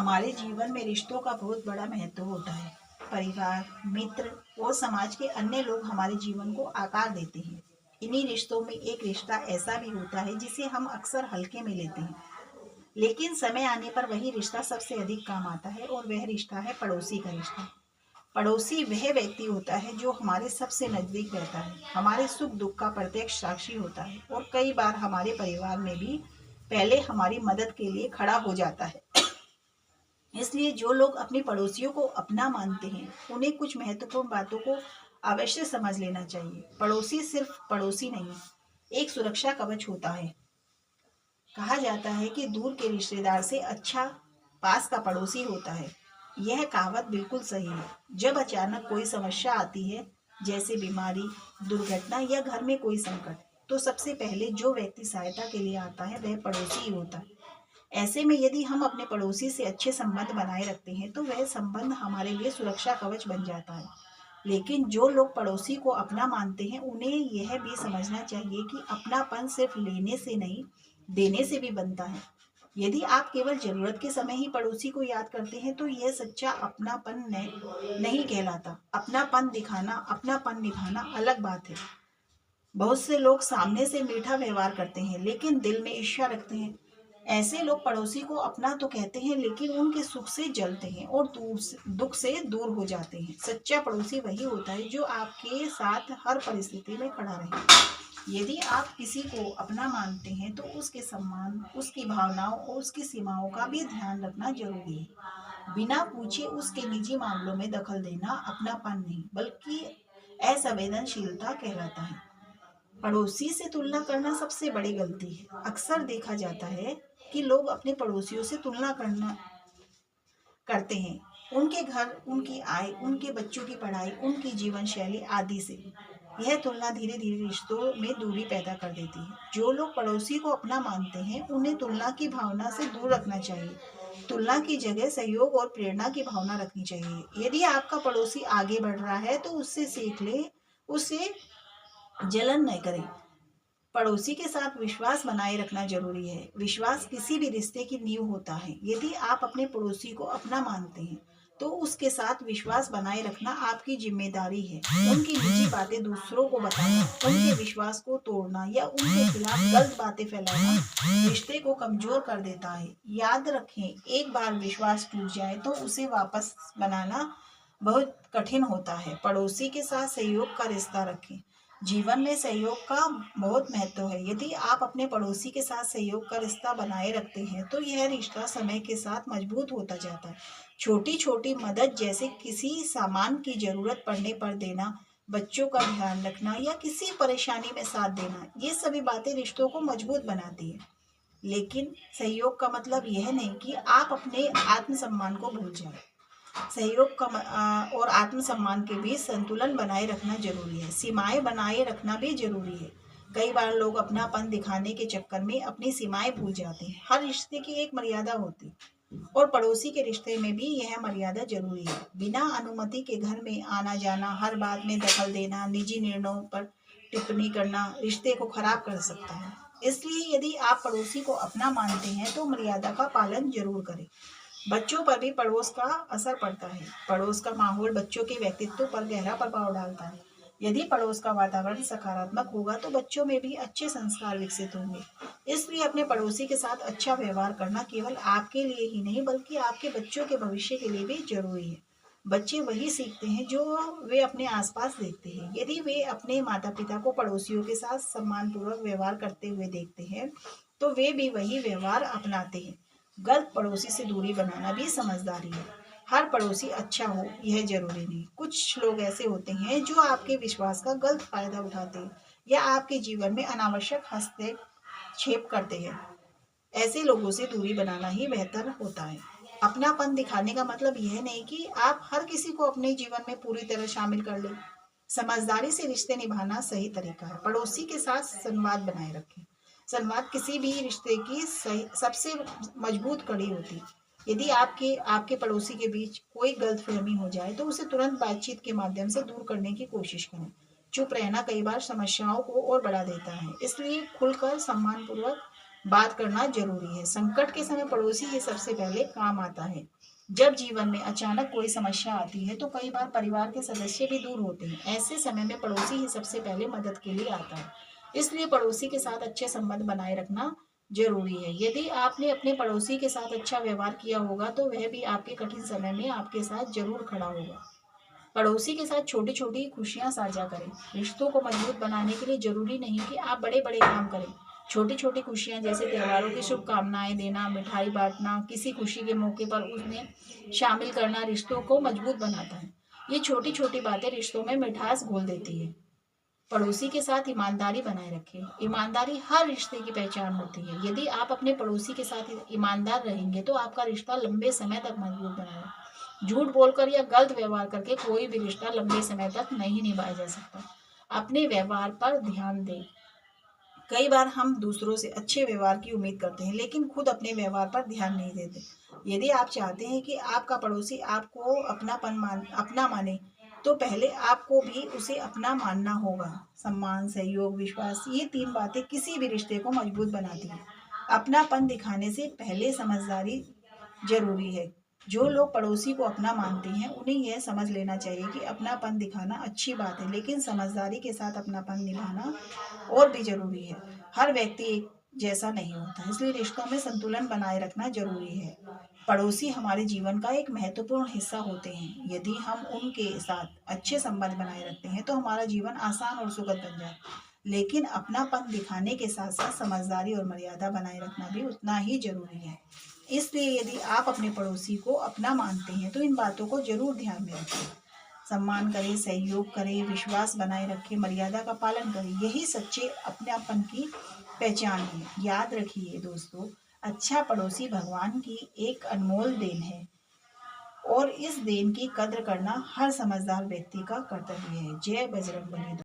हमारे जीवन में रिश्तों का बहुत बड़ा महत्व होता है। परिवार, मित्र और समाज के अन्य लोग हमारे जीवन को आकार देते हैं। इन्हीं रिश्तों में एक रिश्ता ऐसा भी होता है जिसे हम अक्सर हल्के में लेते हैं, लेकिन समय आने पर वही रिश्ता सबसे अधिक काम आता है और वह रिश्ता है पड़ोसी का रिश्ता। पड़ोसी वह व्यक्ति होता है जो हमारे सबसे नजदीक रहता है, हमारे सुख दुख का प्रत्यक्ष साक्षी होता है और कई बार हमारे परिवार में भी पहले हमारी मदद के लिए खड़ा हो जाता है। इसलिए जो लोग अपने पड़ोसियों को अपना मानते हैं, उन्हें कुछ महत्वपूर्ण बातों को अवश्य समझ लेना चाहिए। पड़ोसी सिर्फ पड़ोसी नहीं, एक सुरक्षा कवच होता है। कहा जाता है कि दूर के रिश्तेदार से अच्छा पास का पड़ोसी होता है। यह कहावत बिल्कुल सही है। जब अचानक कोई समस्या आती है, जैसे बीमारी, दुर्घटना या घर में कोई संकट, तो सबसे पहले जो व्यक्ति सहायता के लिए आता है वह पड़ोसी ही होता है। ऐसे में यदि हम अपने पड़ोसी से अच्छे संबंध बनाए रखते हैं तो वह संबंध हमारे लिए सुरक्षा कवच बन जाता है। लेकिन जो लोग पड़ोसी को अपना मानते हैं, उन्हें यह भी समझना चाहिए कि अपनापन सिर्फ लेने से नहीं, देने से भी बनता है। यदि आप केवल जरूरत के समय ही पड़ोसी को याद करते हैं तो यह सच्चा अपनापन नहीं कहलाता। अपनापन दिखाना, अपनापन निभाना अलग बात है। बहुत से लोग सामने से मीठा व्यवहार करते हैं लेकिन दिल में ईर्ष्या रखते हैं। ऐसे लोग पड़ोसी को अपना तो कहते हैं लेकिन उनके सुख से जलते हैं और दुख से दूर हो जाते हैं। सच्चा पड़ोसी वही होता है जो आपके साथ हर परिस्थिति में खड़ा रहे। यदि आप किसी को अपना मानते हैं तो उसके सम्मान, उसकी भावनाओं और उसकी सीमाओं का भी ध्यान रखना जरूरी है। बिना पूछे उसके निजी मामलों में दखल देना अपनापन नहीं बल्कि असंवेदनशीलता कहलाता है। पड़ोसी से तुलना करना सबसे बड़ी गलती है। अक्सर देखा जाता है कि लोग अपने पड़ोसियों से तुलना करते हैं, उनके घर, उनकी आय, उनके बच्चों की पढ़ाई, उनकी जीवन शैली आदि से। यह तुलना धीरे धीरे रिश्तों में दूरी पैदा कर देती है। जो लोग पड़ोसी को अपना मानते हैं, उन्हें तुलना की भावना से दूर रखना चाहिए। तुलना की जगह सहयोग और प्रेरणा की भावना रखनी चाहिए। यदि आपका पड़ोसी आगे बढ़ रहा है तो उससे सीख ले, उससे जलन न करें। पड़ोसी के साथ विश्वास बनाए रखना जरूरी है। विश्वास किसी भी रिश्ते की नींव होता है। यदि आप अपने पड़ोसी को अपना मानते हैं तो उसके साथ विश्वास बनाए रखना आपकी जिम्मेदारी है। उनकी निजी बातें दूसरों को बताना, उनके विश्वास को तोड़ना या उनके खिलाफ गलत बातें फैलाना रिश्ते को कमजोर कर देता है। याद रखें, एक बार विश्वास टूट जाए तो उसे वापस बनाना बहुत कठिन होता है। पड़ोसी के साथ सहयोग का रिश्ता रखें। जीवन में सहयोग का बहुत महत्व है। यदि आप अपने पड़ोसी के साथ सहयोग का रिश्ता बनाए रखते हैं तो यह रिश्ता समय के साथ मजबूत होता जाता है। छोटी छोटी मदद, जैसे किसी सामान की जरूरत पड़ने पर देना, बच्चों का ध्यान रखना या किसी परेशानी में साथ देना, ये सभी बातें रिश्तों को मजबूत बनाती है। लेकिन सहयोग का मतलब यह नहीं कि आप अपने आत्मसम्मान को भूल जाएं। सहयोग का और आत्मसम्मान के बीच संतुलन बनाए रखना जरूरी है। सीमाएं बनाए रखना भी जरूरी है। कई बार लोग अपनापन दिखाने के चक्कर में अपनी सीमाएं भूल जाते हैं। हर रिश्ते की एक मर्यादा होती है और पड़ोसी के रिश्ते में भी यह मर्यादा जरूरी है। बिना अनुमति के घर में आना जाना, हर बात में दखल देना, निजी निर्णयों पर टिप्पणी करना रिश्ते को खराब कर सकता है। इसलिए यदि आप पड़ोसी को अपना मानते हैं तो मर्यादा का पालन जरूर करें। बच्चों पर भी पड़ोस का असर पड़ता है। पड़ोस का माहौल बच्चों के व्यक्तित्व पर गहरा प्रभाव डालता है। यदि पड़ोस का वातावरण सकारात्मक होगा तो बच्चों में भी अच्छे संस्कार विकसित होंगे। इसलिए अपने पड़ोसी के साथ अच्छा व्यवहार करना केवल आपके लिए ही नहीं बल्कि आपके बच्चों के भविष्य के लिए भी जरूरी है। बच्चे वही सीखते हैं जो वे अपने आसपास देखते हैं। यदि वे अपने माता पिता को पड़ोसियों के साथ सम्मानपूर्वक व्यवहार करते हुए देखते हैं तो वे भी वही व्यवहार अपनाते हैं। गलत पड़ोसी से दूरी बनाना भी समझदारी है। हर पड़ोसी अच्छा हो यह जरूरी नहीं। कुछ लोग ऐसे होते हैं जो आपके विश्वास का गलत फायदा उठाते हैं या आपके जीवन में अनावश्यक हस्तक्षेप करते हैं। ऐसे लोगों से दूरी बनाना ही बेहतर होता है। अपनापन दिखाने का मतलब यह नहीं कि आप हर किसी को अपने जीवन में पूरी तरह शामिल कर लें। समझदारी से रिश्ते निभाना सही तरीका है। पड़ोसी के साथ संवाद बनाए रखें। संवाद किसी भी रिश्ते की सबसे मजबूत कड़ी होती है। यदि आपके आपके पड़ोसी के बीच कोई गलतफहमी हो जाए तो उसे तुरंत बातचीत के माध्यम से दूर करने की कोशिश करें। चुप रहना कई बार समस्याओं को और बढ़ा देता है। इसलिए खुलकर सम्मानपूर्वक बात करना जरूरी है। संकट के समय पड़ोसी ही सबसे पहले काम आता है। जब जीवन में अचानक कोई समस्या आती है तो कई बार परिवार के सदस्य भी दूर होते हैं। ऐसे समय में पड़ोसी ही सबसे पहले मदद के लिए आता है। इसलिए पड़ोसी के साथ अच्छे संबंध बनाए रखना जरूरी है। यदि आपने अपने पड़ोसी के साथ अच्छा व्यवहार किया होगा तो वह भी आपके कठिन समय में आपके साथ जरूर खड़ा होगा। पड़ोसी के साथ छोटी छोटी खुशियां साझा करें। रिश्तों को मजबूत बनाने के लिए जरूरी नहीं कि आप बड़े बड़े काम करें। छोटी छोटी खुशियां जैसे त्योहारों की शुभकामनाएं देना, मिठाई बांटना, किसी खुशी के मौके पर उसमें शामिल करना रिश्तों को मजबूत बनाता है। ये छोटी छोटी बातें रिश्तों में मिठास घोल देती है। पड़ोसी के साथ ईमानदारी बनाए रखें। ईमानदारी हर रिश्ते की पहचान होती है। यदि आप अपने पड़ोसी के साथ ईमानदार रहेंगे तो आपका रिश्ता लंबे समय तक मजबूत बनेगा। झूठ बोलकर या गलत व्यवहार करके कोई भी रिश्ता लंबे समय तक नहीं निभाया जा सकता। अपने व्यवहार पर ध्यान दें। कई बार हम दूसरों से अच्छे व्यवहार की उम्मीद करते हैं लेकिन खुद अपने व्यवहार पर ध्यान नहीं देते। यदि आप चाहते हैं कि आपका पड़ोसी आपको अपना माने तो पहले आपको भी उसे अपना मानना होगा। सम्मान, सहयोग, विश्वास, ये तीन बातें किसी भी रिश्ते को मजबूत बनाती हैं। अपनापन दिखाने से पहले समझदारी जरूरी है। जो लोग पड़ोसी को अपना मानते हैं उन्हें यह समझ लेना चाहिए कि अपनापन दिखाना अच्छी बात है लेकिन समझदारी के साथ अपनापन निभाना और भी जरूरी है। हर व्यक्ति एक जैसा नहीं होता, इसलिए रिश्तों में संतुलन बनाए रखना जरूरी है। पड़ोसी हमारे जीवन का एक महत्वपूर्ण हिस्सा होते हैं। यदि हम उनके साथ अच्छे संबंध बनाए रखते हैं तो हमारा जीवन आसान और सुखद बन जाता है। लेकिन अपनापन दिखाने के साथ साथ समझदारी और मर्यादा बनाए रखना भी उतना ही जरूरी है। इसलिए यदि आप अपने पड़ोसी को अपना मानते हैं तो इन बातों को जरूर ध्यान में रखें। सम्मान करें, सहयोग करें, विश्वास बनाए रखें, मर्यादा का पालन करें। यही सच्चे अपनापन की पहचान है। याद रखिए दोस्तों, अच्छा पड़ोसी भगवान की एक अनमोल देन है और इस देन की कद्र करना हर समझदार व्यक्ति का कर्तव्य है। जय बजरंगबली।